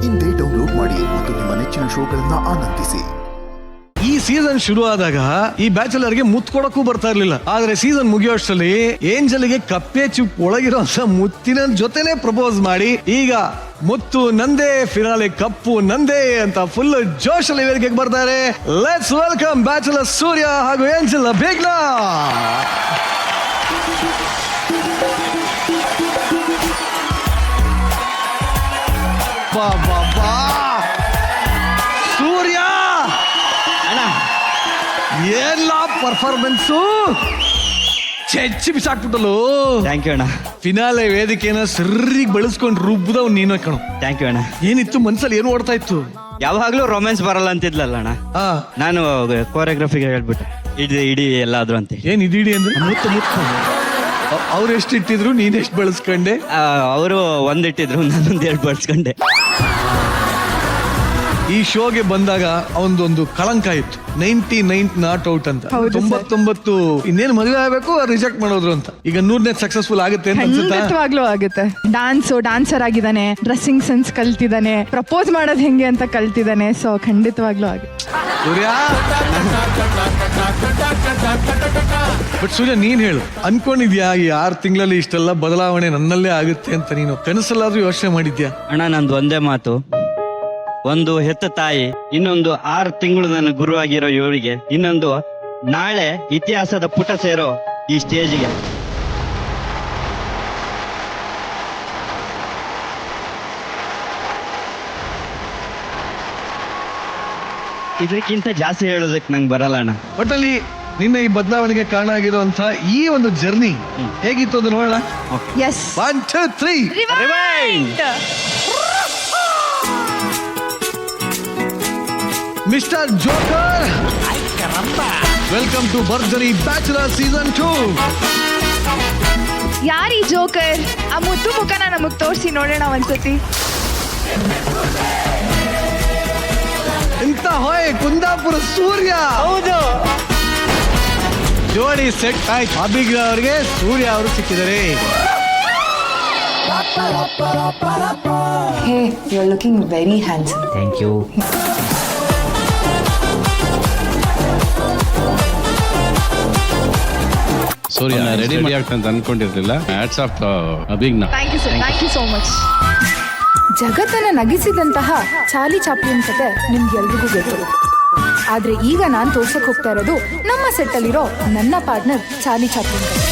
ಇಂದೇ ಡೌನ್ಲೋಡ್ ಮಾಡಿ ಮತ್ತು ನಿಮ್ಮ ನೆಚ್ಚಿನ ಶೋಗಳನ್ನ ಆನಂದಿಸಿ. ಈ ಸೀಸನ್ ಶುರು ಆದಾಗ ಈ ಬ್ಯಾಚುಲರ್ಗೆ ಮುತ್ತು ಕೊಡಕ್ಕೂ ಬರ್ತಾ ಇರ್ಲಿಲ್ಲ. ಆದ್ರೆ ಸೀಸನ್ ಮುಗಿಯೋಷ್ಟರಲ್ಲಿ ಏಂಜಲ್ಗೆ ಕಪ್ಪೆ ಚಿಪ್ ಒಳಗಿರೋಂತ ಮುತ್ತಿನ ಜೊತೆನೆ ಪ್ರಪೋಸ್ ಮಾಡಿ ಈಗ ಮುತ್ತು ನಂದೇ ಫಿನಾಲೆ ಕಪ್ಪು ನಂದೇ ಅಂತ ಫುಲ್ ಜೋಶ್ ಅಲ್ಲಿ ವೇದಿಕೆಗೆ ಬರ್ತಾರೆ. ಲೆಟ್ಸ್ ವೆಲ್ಕಮ್ ಬ್ಯಾಚುಲರ್ ಸೂರ್ಯ ಹಾಗೂ ಏಂಜಲ್ ಬೇಗ್ಲಾ. ಸೂರ್ಯ ಎಲ್ಲ ಪರ್ಫಾರ್ಮೆನ್ಸು ಚೆಚ್ಚಿ ಬಿಸಾಕ್ಬಿಟ್ಟಲು. ಥ್ಯಾಂಕ್ ಯು ಅಣ್ಣ. ಫಿನಾಲೆ ವೇದಿಕೆನ ಸರಿಗ್ ಬೆಳೆಸ್ಕೊಂಡು ರುಬ್ಬದವ್ ನೀನು ಕಣೋ. ಥ್ಯಾಂಕ್ ಯು ಅಣ್ಣ. ಏನಿತ್ತು ಮನ್ಸಲ್ಲಿ ಏನು ಓಡ್ತಾ ಇತ್ತು? ಯಾವಾಗ್ಲೂ ರೊಮ್ಯಾನ್ಸ್ ಬರಲ್ಲ ಅಂತಿದ್ಲಲ್ಲ ಅಣ್ಣ. ನಾನು ಕೋರಿಯೋಗ್ರಫಿಗೆ ಹೇಳ್ಬಿಟ್ಟು ಇಡೀ ಎಲ್ಲಾದ್ರು ಅಂತ. ಏನ್ ಇಡೀ ಅಂದ್ರೆ ಅವ್ರು ಎಷ್ಟು ಇಟ್ಟಿದ್ರು ನೀನ್ ಎಷ್ಟು ಬೆಳೆಸ್ಕೊಂಡೆ? ಅವರು ಒಂದಿಟ್ಟಿದ್ರು, ನಾನೊಂದು ಎರಡು ಬಳಸ್ಕೊಂಡೆ. ಈ ಶೋಗೆ ಬಂದಾಗ ಅವನದೊಂದು ಕಳಂಕ ಇತ್ತು, 99 ನಾಟ್ ಔಟ್ ಅಂತ. 99 ಇನ್ನೇನು ಮದುವೆ ಆಗ್ಬೇಕು ರಿಜೆಕ್ಟ್ ಮಾಡೋದ್ರು ಅಂತ. ಈಗ 100ನೇ ಸಕ್ಸಸ್ಫುಲ್ ಆಗುತ್ತೆ ಅಂತ ಖಂಡಿತವಾಗ್ಲೂ ಆಗುತ್ತೆ. ಡಾನ್ಸರ್ ಆಗಿದ್ದಾನೆ, ಡ್ರೆಸ್ಸಿಂಗ್ ಸೆನ್ಸ್ ಕಲ್ತಿದ್ದಾನೆ, ಪ್ರಪೋಸ್ ಮಾಡೋದು ಹೆಂಗೆ ಅಂತ ಕಲ್ತಿದ್ದಾನೆ. ಸೊ ಖಂಡಿತವಾಗ್ಲೂ ಆಗುತ್ತೆ. ಸೂರ್ಯ ಬಟ್ ಸೂರ್ಯ ನೀನ್ ಹೇಳು, ಅನ್ಕೊಂಡಿದ್ಯಾ ಈ 6 ತಿಂಗಳಲ್ಲಿ ಇಷ್ಟೆಲ್ಲ ಬದಲಾವಣೆ ನನ್ನಲ್ಲೇ ಆಗುತ್ತೆ ಅಂತ? ನೀನು ಕನಸಲ್ಲಾದ್ರೂ ಯೋಚನೆ ಮಾಡಿದ್ಯಾ? ಅಣ್ಣ, ನಂದು ಒಂದೇ ಮಾತು, ಒಂದು ಹೆತ್ತ ತಾಯಿ, ಇನ್ನೊಂದು 6 ತಿಂಗಳು ನನ್ನ ಗುರುವಾಗಿರೋ ಇವಳಿಗೆ, ಇನ್ನೊಂದು ನಾಳೆ ಇತಿಹಾಸದ ಪುಟ ಸೇರೋ ಈ ಸ್ಟೇಜ್ಗೆ. ಇದಕ್ಕಿಂತ ಜಾಸ್ತಿ ಹೇಳೋದಕ್ಕೆ ನಂಗೆ ಬರಲ್ಲ ಅಣ್ಣ. ಒಟ್ಟಲ್ಲಿ ನಿನ್ನ ಈ ಬದಲಾವಣೆಗೆ ಕಾರಣ ಆಗಿರುವಂತ ಈ ಒಂದು ಜರ್ನಿ ಹೇಗಿತ್ತು ಅದು ನೋಡೋಣ. Yes, 1 2 3 rewind. Mister joker, welcome to Bharjari bachelor season 2. ಯಾರೀ ಜೋಕರ್? ಆ ಮುದ್ದು ಮುಖನ ನಮಗ್ ತೋರಿಸಿ ನೋಡೋಣ ಒಂದ್ಸತಿ. ಇಂತ ಹೋಯ್ ಕುಂದಾಪುರ ಸೂರ್ಯ. ಹೌದು, ಜೋಡಿ ಸೆಟ್ ಆಯ್ತು. ಅಭಿಗ್ರ ಅವರಿಗೆ ಸೂರ್ಯ ಅವರು ಸಿಕ್ಕಿದ್ದಾರೆ. Hey, you're looking very handsome. Thank you. Surya ready ಆಗ್ತಂತ ಅನ್ಕೊಂಡಿರ್ಲಿಲ್ಲ. Hats off Abhigna. Thank you sir, thank you so much. ಜಗತ್ತನ್ನ ನಗಿಸಿದಂತಹ ಚಾರ್ಲಿ ಚಾಪ್ಲಿನ್ ಕತೆ ನಿಮ್ಗೆಲ್ರಿಗೂ ಗೊತ್ತು. ಆದ್ರೆ ಈಗ ನಾನು ತೋರ್ಸಕ್ ಹೋಗ್ತಾ ಇರೋದು ನಮ್ಮ ಸೆಟ್ ಅಲ್ಲಿರೋ ನನ್ನ ಪಾರ್ಟ್ನರ್ ಚಾರ್ಲಿ ಚಾಪ್ಲಿನ್ ಕತೆ.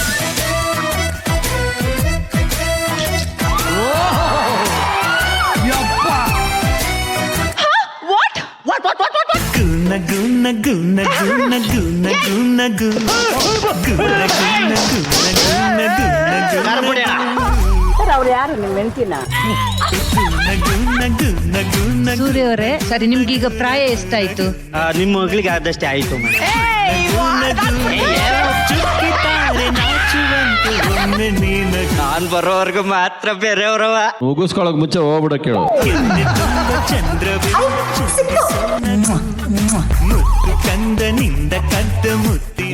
ಅವ್ರು ಯಾರು ನಿಮ್ಮ ಹೆಂಡತಿನ? ಸೂರ್ಯ ಅವರೇ, ಸರಿ, ನಿಮ್ಗೀಗ ಪ್ರಾಯ ಎಷ್ಟಾಯ್ತು? ನಿಮ್ಮ ಮಗಳಿಗೆ ಆದಷ್ಟೇ ಆಯ್ತು. ನಾನ್ ಬರೋವರ್ಗು ಮಾತ್ರ ಬೇರೆಯವ್ರವ. ಮುಗಿಸ್ಕೊಳಕ್ ಮುಂಚೆ ಹೋಗ್ಬಿಡ ಕೇಳು.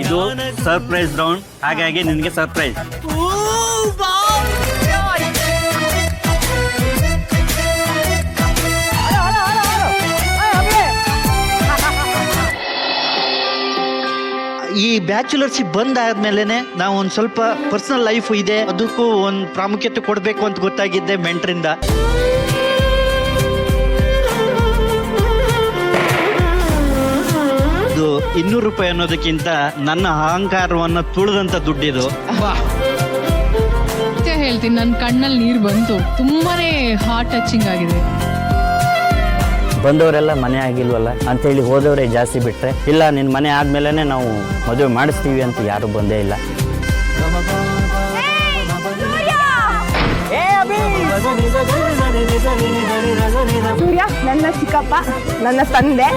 ಇದು ಸರ್ಪ್ರೈಸ್ ರೌಂಡ್, ಹಾಗಾಗಿ ನಿನ್ಗೆ ಸರ್ಪ್ರೈಸ್. ಈ ಬ್ಯಾಚುಲರ್ಶಿಪ್ ಬಂದಾದ್ಮೇಲೆ ನಾವು ಒಂದ್ ಸ್ವಲ್ಪ ಪರ್ಸನಲ್ ಲೈಫ್ ಇದೆ, ಅದಕ್ಕೂ ಒಂದ್ ಪ್ರಾಮುಖ್ಯತೆ ಕೊಡ್ಬೇಕು ಅಂತ ಗೊತ್ತಾಗಿದ್ದೆ ಮೆಂಟ್ರಿಂದ. ಇದು 200 ರೂಪಾಯಿ ಅನ್ನೋದಕ್ಕಿಂತ ನನ್ನ ಅಹಂಕಾರವನ್ನ ತುಳಿದಂತ ದುಡ್ಡಿದು. ಹೇಳ್ತೀನಿ, ನನ್ನ ಕಣ್ಣಲ್ಲಿ ನೀರು ಬಂತು. ತುಂಬಾನೇ ಹಾರ್ಟ್ ಟಚಿಂಗ್ ಆಗಿದೆ. ಬಂದವರೆಲ್ಲ ಮನೆ ಆಗಿಲ್ವಲ್ಲ ಅಂತೇಳಿ ಹೋದವರೇ ಜಾಸ್ತಿ ಬಿಟ್ರೆ, ಇಲ್ಲ ನಿನ್ನ ಮನೆ ಆದ್ಮೇಲೆ ನಾವು ಮದುವೆ ಮಾಡಿಸ್ತೀವಿ ಅಂತ ಯಾರು ಬಂದೇ ಇಲ್ಲ. ಸೂರ್ಯ ನನ್ನ ಚಿಕ್ಕಪ್ಪ, ನನ್ನ ತಂದೆ.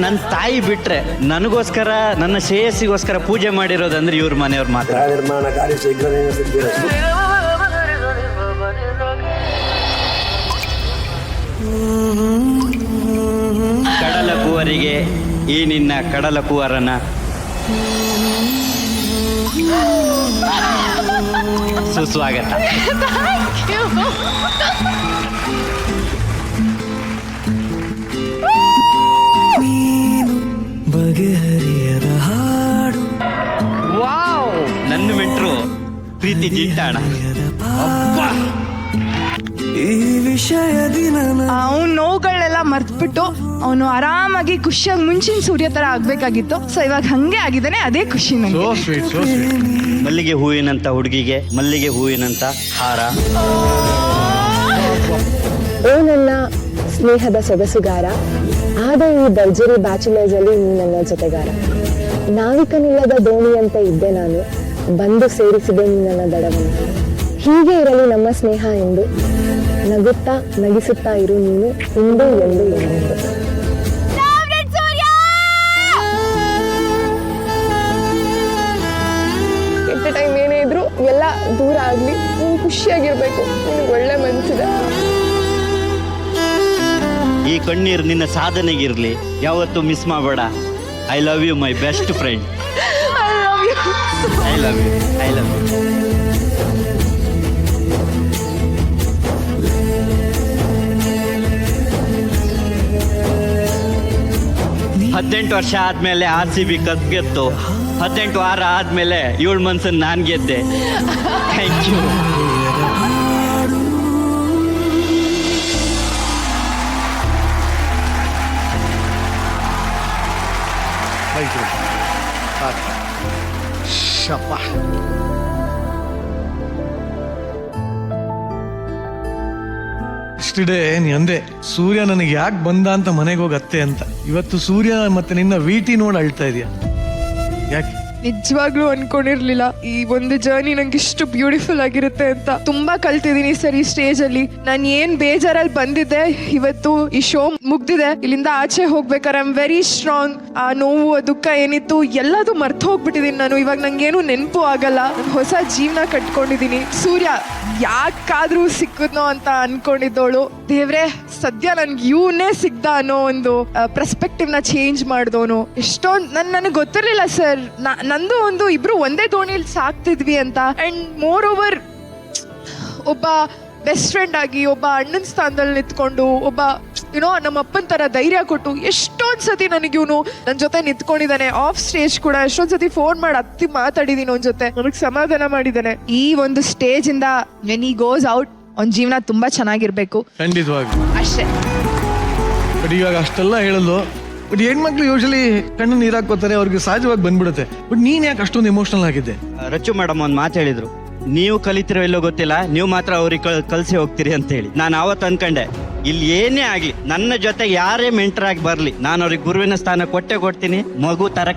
ನನ್ನ ತಾಯಿ ಬಿಟ್ರೆ ನನಗೋಸ್ಕರ, ನನ್ನ ಶ್ರೇಯಸ್ಸಿಗೋಸ್ಕರ ಪೂಜೆ ಮಾಡಿರೋದಂದ್ರೆ ಇವ್ರ ಮನೆಯವ್ರು ಮಾತ್ರ. ಕಡಲ ಕುವರಿಗೆ ಈ ನಿನ್ನ ಕಡಲ ಕುವರನ ಸುಸ್ವಾಗತ. ವಾವ್, ನನ್ನ ಮೆಂಟ್ರು ಪ್ರೀತಿ ಜಿಂಟಾಣ. ಅವ್ನ ನೋವುಗಳನ್ನೆಲ್ಲ ಮರ್ತ್ಬಿಟ್ಟು ಅವನು ಆರಾಮಾಗಿ ಖುಷಿಯಾಗಿ ಮುಂಚಿನ ಸೂರ್ಯ ತರ ಆಗ್ಬೇಕಾಗಿತ್ತು. ಸೊ ಇವಾಗ ಹಂಗೆ ಆಗಿದ್ದಾನೆ, ಅದೇ ಖುಷಿ ಸೋ ನನಗೆ. Sweet, so sweet. ಮಲ್ಲಿಗೆ ಹೂವಿನಂತ ಹುಡುಗಿಗೆ ಮಲ್ಲಿಗೆ ಹೂವಿನಂತ ಹಾರ. ಓ ನನ್ನ ಸ್ನೇಹದ ಸೊಗಸುಗಾರ, ಆದ ಈ ಭರ್ಜರಿ ಬ್ಯಾಚುಲರ್ಸ್ ಅಲ್ಲಿ ನೀ ನನ್ನ ಜೊತೆಗಾರ. ನಾವಿಕನಿಲ್ಲದ ದೋಣಿಯಂತೆ ಇದ್ದೆ ನಾನು, ಬಂದು ಸೇರಿಸಿದೆ ನೀ ನನ್ನ ದಡವನ್ನು. ಹೀಗೆ ಇರಲಿ ನಮ್ಮ ಸ್ನೇಹ ಎಂದು, ನಗುತ್ತಾ ನಗಿಸುತ್ತಾ ಇರು ನೀನು ಇಂದು ಎಂದು ಎಂದು. ಕೆಟ್ಟ ಟೈಮ್ ಏನೇ ಇದ್ರು ಎಲ್ಲ ದೂರ ಆಗ್ಲಿ, ನೀನು ಖುಷಿಯಾಗಿರ್ಬೇಕು, ನಿನಗೆ ಒಳ್ಳೆ ಮನ್ಸಿದೆ. ಈ ಕಣ್ಣೀರು ನಿನ್ನ ಸಾಧನೆಗಿರ್ಲಿ, ಯಾವತ್ತೂ ಮಿಸ್ ಮಾಡಬೇಡ. I love you my best friend. I love you, I love you. 18 ವರ್ಷ ಆದ್ಮೇಲೆ RCB ಕಪ್ ಗೆತ್ತು, 18 ವಾರ ಆದ್ಮೇಲೆ 7 ಮನ್ಸನ್ ನಾನ್ ಗೆದ್ದೆ. Thank you. ಶಪ್ಪ. ಇಷ್ಟೇ ನೀ ಅಂದೆ ಸೂರ್ಯ ನನಗೆ ಯಾಕೆ ಬಂದ ಅಂತ ಮನೆಗೆ ಹೋಗಿ ಅತ್ತೆ ಅಂತ. ಇವತ್ತು ಸೂರ್ಯ ಮತ್ತೆ ನಿನ್ನ VT ನೋಡಿ ಅಳ್ತಾ ಇದೆಯಾ? ಯಾಕೆ? ನಿಜವಾಗ್ಲೂ ಅನ್ಕೊಂಡಿರ್ಲಿಲ್ಲ ಈ ಒಂದು ಜರ್ನಿ ನಂಗೆ ಇಷ್ಟು ಬ್ಯೂಟಿಫುಲ್ ಆಗಿರುತ್ತೆ ಅಂತ. ತುಂಬಾ ಕಲ್ತಿದೀನಿ ಸರ್ ಈ ಸ್ಟೇಜ್ ಅಲ್ಲಿ. ನಾನು ಏನ್ ಬೇಜಾರಲ್ಲಿ ಬಂದಿದ್ದೆ, ಇವತ್ತು ಈ ಶೋ ಮುಗ್ದಿದೆ, ಇಲ್ಲಿಂದ ಆಚೆ ಹೋಗ್ಬೇಕಾರೆ ಐ ಆಮ್ ವೆರಿ ಸ್ಟ್ರಾಂಗ್. ಆ ನೋವು ಆ ದುಃಖ ಏನಿತ್ತು ಎಲ್ಲದೂ ಮರ್ತು ಹೋಗ್ಬಿಟ್ಟಿದೀನಿ ನಾನು. ಇವಾಗ ನಂಗೇನು ನೆನಪು ಆಗಲ್ಲ. ಹೊಸ ಜೀವನ ಕಟ್ಕೊಂಡಿದೀನಿ. ಸೂರ್ಯ ಯಾಕಾದ್ರೂ ಸಿಕ್ಕದ್ನೋ ಅಂತ ಅನ್ಕೊಂಡಿದ್ದವಳು, ದೇವ್ರೆ ಸದ್ಯ ನನ್ಗೆ ಇವನೇ ಸಿಗ್ದ ಅನ್ನೋ ಒಂದು ಪರ್ಸ್ಪೆಕ್ಟಿವ್ ನ ಚೇಂಜ್ ಮಾಡಿದವನು. ಎಷ್ಟೊಂದು ನನಗೆ ಗೊತ್ತಿರ್ಲಿಲ್ಲ ಸರ್, ನಂದು ಒಂದು ಇಬ್ರು ಒಂದೇ ದೋಣಿಯಲ್ಲಿ ಸಾಕ್ತಿದ್ವಿ ಅಂತ. ಅಂಡ್ ಮೋರ್ ಓವರ್ ಒಬ್ಬ ಬೆಸ್ಟ್ ಫ್ರೆಂಡ್ ಆಗಿ, ಒಬ್ಬ ಅಣ್ಣನ ಸ್ಥಾನದಲ್ಲಿ ನಿಂತ್ಕೊಂಡು, ಒಬ್ಬ ಯುನೋ ನಮ್ಮ ಅಪ್ಪನ ತರ ಧೈರ್ಯ ಕೊಟ್ಟು ಎಷ್ಟೊಂದ್ ಸತಿ ನನಗೆ ಇವನು ನನ್ನ ಜೊತೆ ನಿಂತ್ಕೊಂಡಿದ್ದಾನೆ. ಆಫ್ ಸ್ಟೇಜ್ ಕೂಡ ಎಷ್ಟೊಂದ್ ಸತಿ ಫೋನ್ ಮಾಡಿ ಹತ್ತಿ ಮಾತಾಡಿದೀನಿ ಅವನ ಜೊತೆ, ನನಗೆ ಸಮಾಧಾನ ಮಾಡಿದ್ದಾನೆ. ಈ ಒಂದು ಸ್ಟೇಜ್ ಇಂದ ವೆನ್ ಈ ಗೋಸ್ ಔಟ್ ಅವ್ನ ಜೀವನ ತುಂಬಾ ಚೆನ್ನಾಗಿರ್ಬೇಕು ಖಂಡಿತವಾಗಿ ಅಷ್ಟೇ. ಬಟ್ ಇವಾಗ ಅಷ್ಟೆಲ್ಲ ಹೇಳಲು, ಬಟ್ ಹೆಣ್ಮಕ್ಳು ಯೂಶಲಿ ಕಣ್ಣು ನೀರು ಹಾಕೋತಾರೆ, ಅವ್ರಿಗೆ ಸಹಜವಾಗಿ ಬಂದ್ಬಿಡುತ್ತೆ. ಬಟ್ ನೀನ್ ಯಾಕೆ ಅಷ್ಟೊಂದು ಎಮೋಷನಲ್ ಆಗಿದ್ದೆ? ರಚ್ಚು ಮೇಡಮ್ ಒಂದು ಮಾತು ಹೇಳಿದ್ರು, ನೀವು ಕಲಿತಿರೋ ಇಲ್ಲೋ ಗೊತ್ತಿಲ್ಲ, ನೀವು ಮಾತ್ರ ಅವ್ರಿಗೆ ಕಲಿಸಿ ಹೋಗ್ತೀರಿ ಅಂತ ಹೇಳಿ. ನಾನು ಅವತ್ತು ಅನ್ಕೊಂಡೆ, ಇಲ್ಲಿ ಏನೇ ಆಗ್ಲಿ ನನ್ನ ಜೊತೆಗೆ ಯಾರೇ ಮೆಂಟರ್ ಆಗಿ ಬರ್ಲಿ, ನಾನು ಅವ್ರಿಗೆ ಗುರುವಿನ ಸ್ಥಾನ ಕೊಡ್ತೀನಿ, ಮಗು ತರ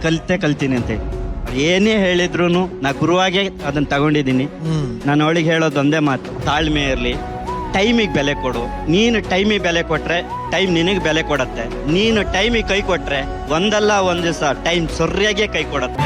ಕಲ್ತೀನಿ ಅಂತ ಹೇಳಿ. ಏನೇ ಹೇಳಿದ್ರು ನಾ ಗುರುವಾಗೆ ಅದನ್ನ ತಗೊಂಡಿದ್ದೀನಿ. ನಾನು ಅವಳಿಗೆ ಹೇಳೋದು ಒಂದೇ ಮಾತು, ತಾಳ್ಮೆ ಇರಲಿ, ಟೈಮಿಗೆ ಬೆಲೆ ಕೊಡು. ನೀನು ಟೈಮಿಗೆ ಬೆಲೆ ಕೊಟ್ರೆ ಟೈಮ್ ನಿನಗೆ ಬೆಲೆ ಕೊಡತ್ತೆ. ನೀನು ಟೈಮಿಗೆ ಕೈ ಕೊಟ್ರೆ ಒಂದಲ್ಲ ಒಂದ್ ದಿವಸ ಟೈಮ್ ಸರಿಯಾಗೆ ಕೈ ಕೊಡತ್ತೆ.